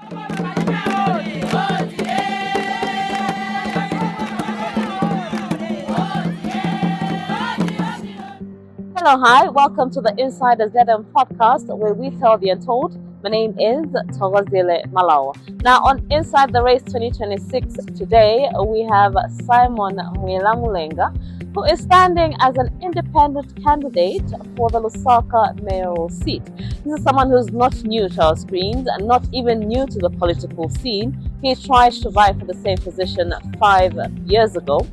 Hello, hi, welcome to the Insider ZM podcast where we tell the untold. My name is Togozile Malawa. Now, on Inside the Race 2026, today we have Simon Mulenga, who is standing as an independent candidate for the Lusaka Mayoral seat. This is someone who's not new to our screens and not even new to the political scene. He tried to vie for the same position 5 years ago.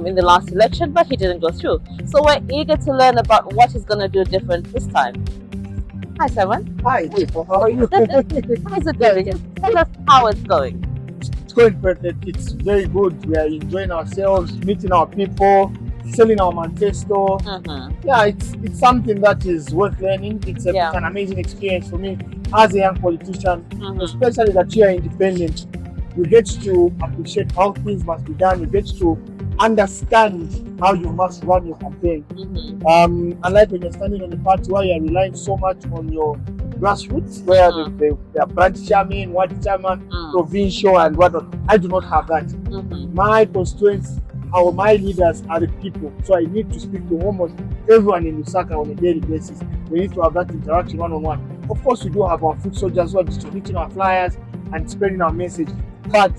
In the last election, but he didn't go through. So we're eager to learn about what he's going to do different this time. Hi, Simon. Hi, how are you? How's it going? Just tell us how it's going. It's going perfect. It's very good. We are enjoying ourselves, meeting our people, selling our manifesto. Yeah, it's something that is worth learning. It's an amazing experience for me as a young politician, especially that you are independent. You get to appreciate how things must be done. You get to understand how you must run your campaign. Unlike when you're standing on the party where you're relying so much on your grassroots, where the branch chairman, ward chairman, provincial and whatnot. I do not have that. My constituents, my leaders are the people. So I need to speak to almost everyone in Lusaka on a daily basis. We need to have that interaction one-on-one. Of course, we do have our foot soldiers who are distributing our flyers and spreading our message. But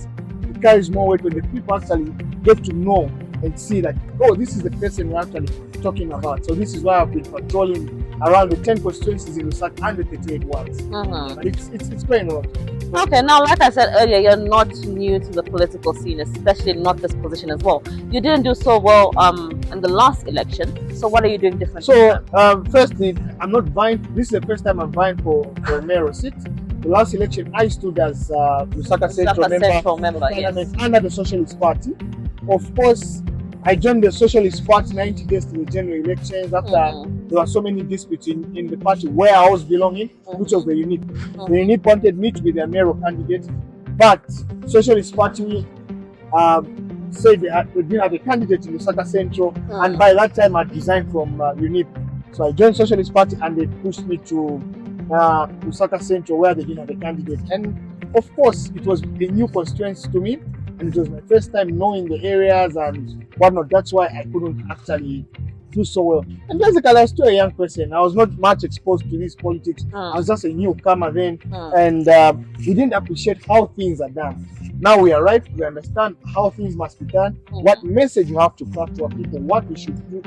it carries more weight when the people actually get to know and see that, oh, this is the person we're actually talking about. So this is why I've been patrolling around the 10 constituencies in Lusaka and the 38 wards. But it's going well. Okay, now like I said earlier, you're not new to the political scene, especially not this position as well. You didn't do so well in the last election. So what are you doing different? So firstly, I'm not vying. This is the first time I'm vying for a mayoral seat. The last election, I stood as Lusaka Central member yes, under the Socialist Party. Of course, I joined the Socialist Party 90 days to the general elections after there were so many disputes in the party where I was belonging, which was the UNIP. The UNIP wanted me to be their mayoral candidate, but Socialist Party said they didn't have a candidate in Lusaka Central, and by that time I resigned from UNIP. So I joined Socialist Party and they pushed me to Lusaka Central where they didn't have a candidate. And of course, it was a new constituency to me. And it was my first time knowing the areas and whatnot. That's why I couldn't actually do so well. And basically, I was still a young person. I was not much exposed to this politics. I was just a newcomer then. And we didn't appreciate how things are done. Now we are right. We understand how things must be done. What message we have to craft to our people. What we should do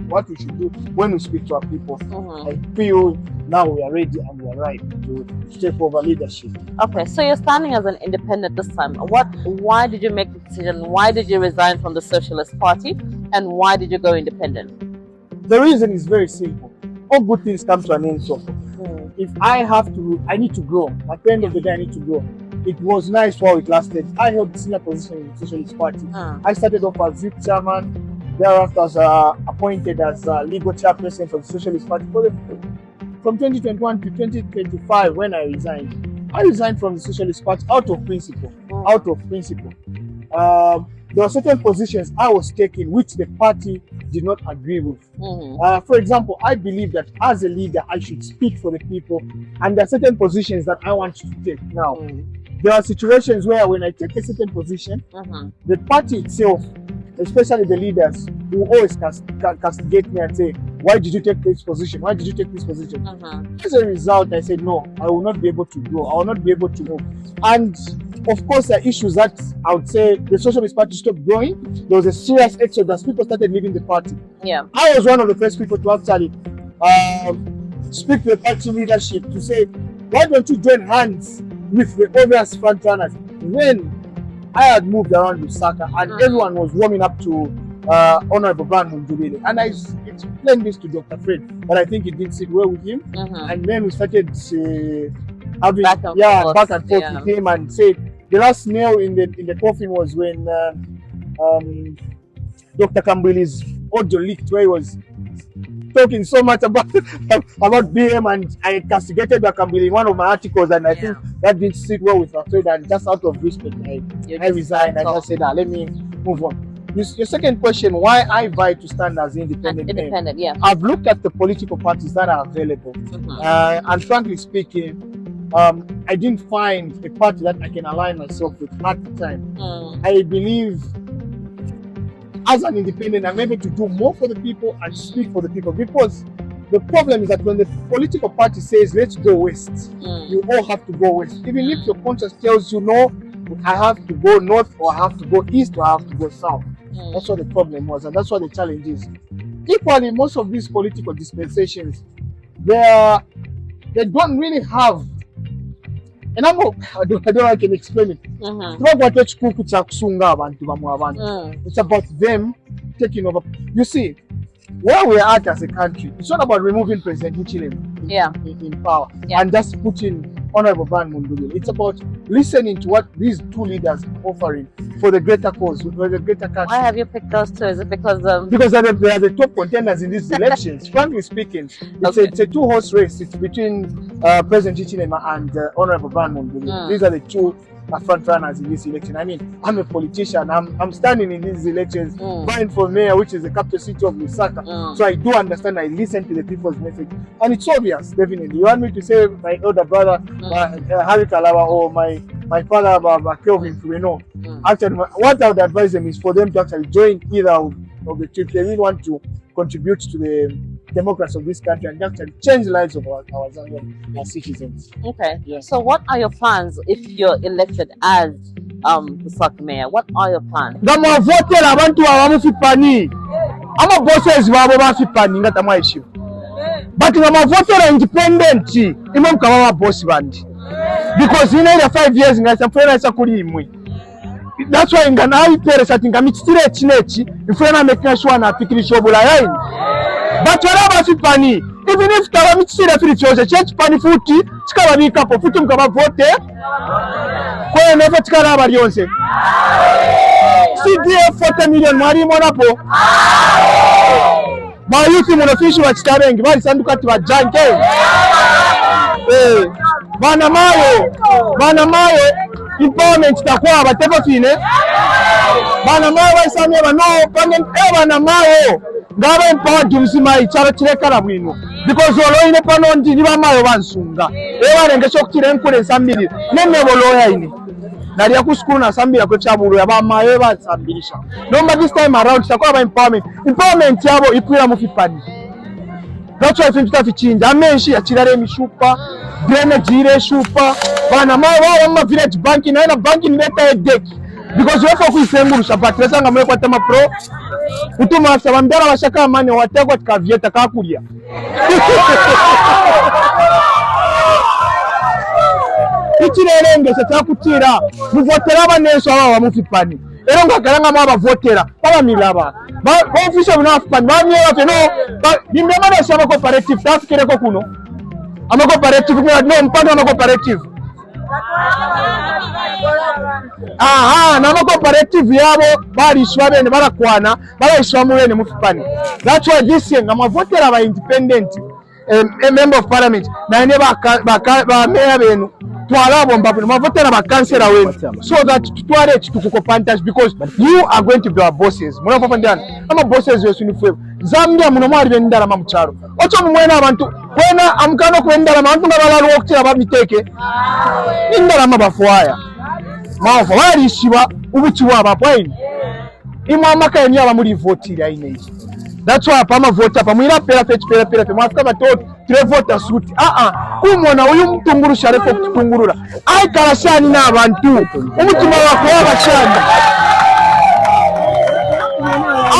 when we speak to our people. I feel now we are ready and we are right to take over leadership. Okay, so you're standing as an independent this time. Why did you make the decision? Why did you resign from the Socialist Party? And why did you go independent? The reason is very simple. All good things come to an end. So if I need to grow. At the end of the day, I need to grow. It was nice while it lasted. I held the senior position in the Socialist Party. I started off as VP chairman. Thereafter, I was appointed as legal chairperson for the Socialist Party. From 2021 to 2025, when I resigned from the Socialist Party out of principle. There were certain positions I was taking which the party did not agree with. For example, I believe that as a leader, I should speak for the people, and there are certain positions that I want to take now. There are situations where when I take a certain position, the party itself, especially the leaders, will always castigate me and say, why did you take this position? Why did you take this position? As a result, I said, no, I will not be able to grow. I will not be able to move. And of course, there are issues that I would say the Socialist Party stopped growing. There was a serious exodus. People started leaving the party. I was one of the first people to actually speak to the party leadership to say, why don't you join hands with the obvious front runners? When I had moved around Lusaka and everyone was warming up to Honorable Brian Munjubile, and I explained this to Dr. Fred, but I think it didn't sit well with him. And then we started having back and forth with him, and said the last nail in the coffin was when Dr. Kambili's audio leaked, where he was talking so much about BM, and I castigated Dr. Kambili in one of my articles, and I think that didn't sit well with our trade, and just out of respect, I resigned. I just said, let me move on. Your second question, why I vie to stand as independent? Yeah. I've looked at the political parties that are available, and frankly speaking, I didn't find a party that I can align myself with at the time. I believe as an independent, I'm able to do more for the people and speak for the people, because the problem is that when the political party says, let's go west, you all have to go west. Even if your conscience tells you, no, I have to go north, or I have to go east, or I have to go south. That's what the problem was, and that's what the challenge is. Equally, most of these political dispensations, they don't really have, and I don't know how I can explain it. It's about them taking over. You see, where we are at as a country, it's not about removing President Hichilema in power and just putting Honorable Ban Mundubile. It's about listening to what these two leaders are offering for the greater cause, for the greater country. Why have you picked those two? Is it because they are the top contenders in these elections? Frankly speaking, it's a two-horse race. It's between President Hichilema and Honorable Ban Mundubile. These are the two front runners in this election. I mean, I'm a politician. I'm standing in these elections, vying for mayor, which is the capital city of Lusaka. So I do understand. I listen to the people's message, and it's obvious. Definitely, you want me to say my elder brother Harry Kalaba or my father Kelvin Fueno? Actually, what I would advise them is for them to actually join either of the two. They really want to contribute to the democracy of this country and actually change the lives of our Zambian citizens. Okay. Yes. So what are your plans if you're elected as Lusaka Mayor? What are your plans? Gama voter abantu abamufipani. Ama bosses babo bafipani ngata mwaishiwa. But gama voter independent imam kama boss bandi. Because in the 5 years ngasa mfuna isa kuli imwe. That's why ngana ipere ati ngamititire chinechi mfuna making sure na afikirisha obulayaini. But whatever fipani, even if kaba mititire fili chose church pani futi chikaba bikapo futi mkaba vote kwa never chikala bali yonse. CDF 40 million mwari monapo. Ba youth munofishi wa chikabengi bali sanduka ati bajanke. Bana mayo empowerment takwa abatepo fine. Bana mayo basamye bano pangen bana mayo ngaba empowered msima ichara chirekala bwino because oloine pano ndi niba mayo bansunga barengesho kutire enkule nsambiri nene boloya ine nali yakuskulu na sambira kwe chabulu yabamayo basambirisha nomba this time around takwa ba empowerment yabo ipira mufipani. That's why I think chinja amenshi achirare mishupa drainage ire shupa bana mayo wa village bank na bank ni leta deck because wefo kuisengurusha patresa ngamwe kwa tema pro utuma afisa bambara bashaka amani wategwa tikavieta kakulia ichirerenge chatakutira muvotera banesho aba bamufipani ero ngagaranga maba votera baba milaba ba official bina afipani bamye bafeno bimbe manesho aba cooperative tafikire ko kuno ama cooperative no mpanda ama cooperative na cooperative yabo barishwa bene barakwana barishwa mulene mufipani. That's why this year ngama votera ba independent a member of parliament na ne ba mayor benu twalabo mbabu ma votera ba councillor wenu so that tware tukukopantage because you are going to be our bosses. Muna popandana ama bosses yesu ni fwe Zambia muno mwali bendala mamucharo ocho mumwena abantu kwena amkano kwendala abantu ngabalalo okutira babiteke indala mabafwaya mafa walishiba ubuchiwa abapwaini imwa makayeni aba muri votira ine. That's why pama vote pa mwira pera pe mwafika batoto tre vote suit kumona uyu mtunguru shareko kutungurura ai karashani na abantu umutima wako wabashani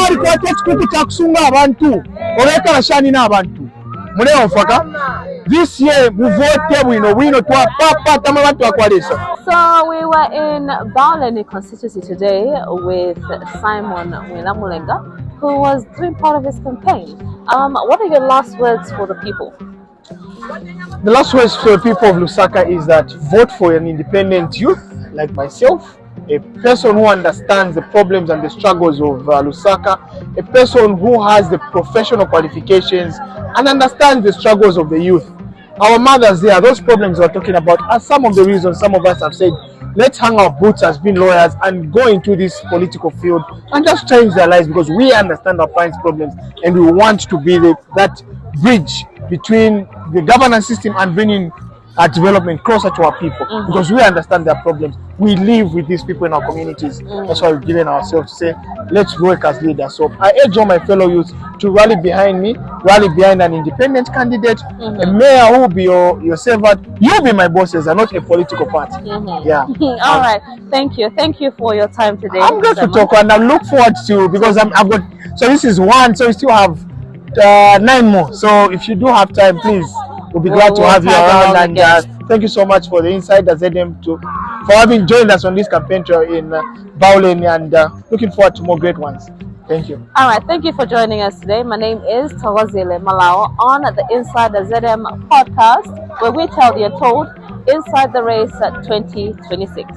ari kwa techukuku chakusunga abantu oleka rashani na abantu mune ofaka this year muvote wino twa papa tama abantu akwalesa. So we were in Bauleni constituency today with Simon Mulenga who was doing part of his campaign. What are your last words for the people? The last words for the people of Lusaka is that vote for an independent youth like myself, a person who understands the problems and the struggles of Lusaka, a person who has the professional qualifications and understands the struggles of the youth. Our mothers there, those problems we're talking about are some of the reasons some of us have said, let's hang our boots as being lawyers and go into this political field and just change their lives because we understand our parents' problems and we want to be that bridge between the governance system and bringing development closer to our people, because we understand their problems. We live with these people in our communities. That's why we've given ourselves to say, let's work as leaders. So I urge all my fellow youth to rally behind me, rally behind an independent candidate, a mayor who will be your servant. You'll be my bosses and not a political party. Yeah. All right. Thank you. Thank you for your time today. I'm glad to talk, and I look forward to, because I've got, so this is one, so we still have 9 more. So if you do have time, please, we'll be glad to have you around. And thank you so much for the Insider ZM for having joined us on this campaign trail in Bowling, and looking forward to more great ones. Thank you. All right, thank you for joining us today. My name is Thokozile Malao on the Insider ZM podcast, where we tell the untold inside the race 2026.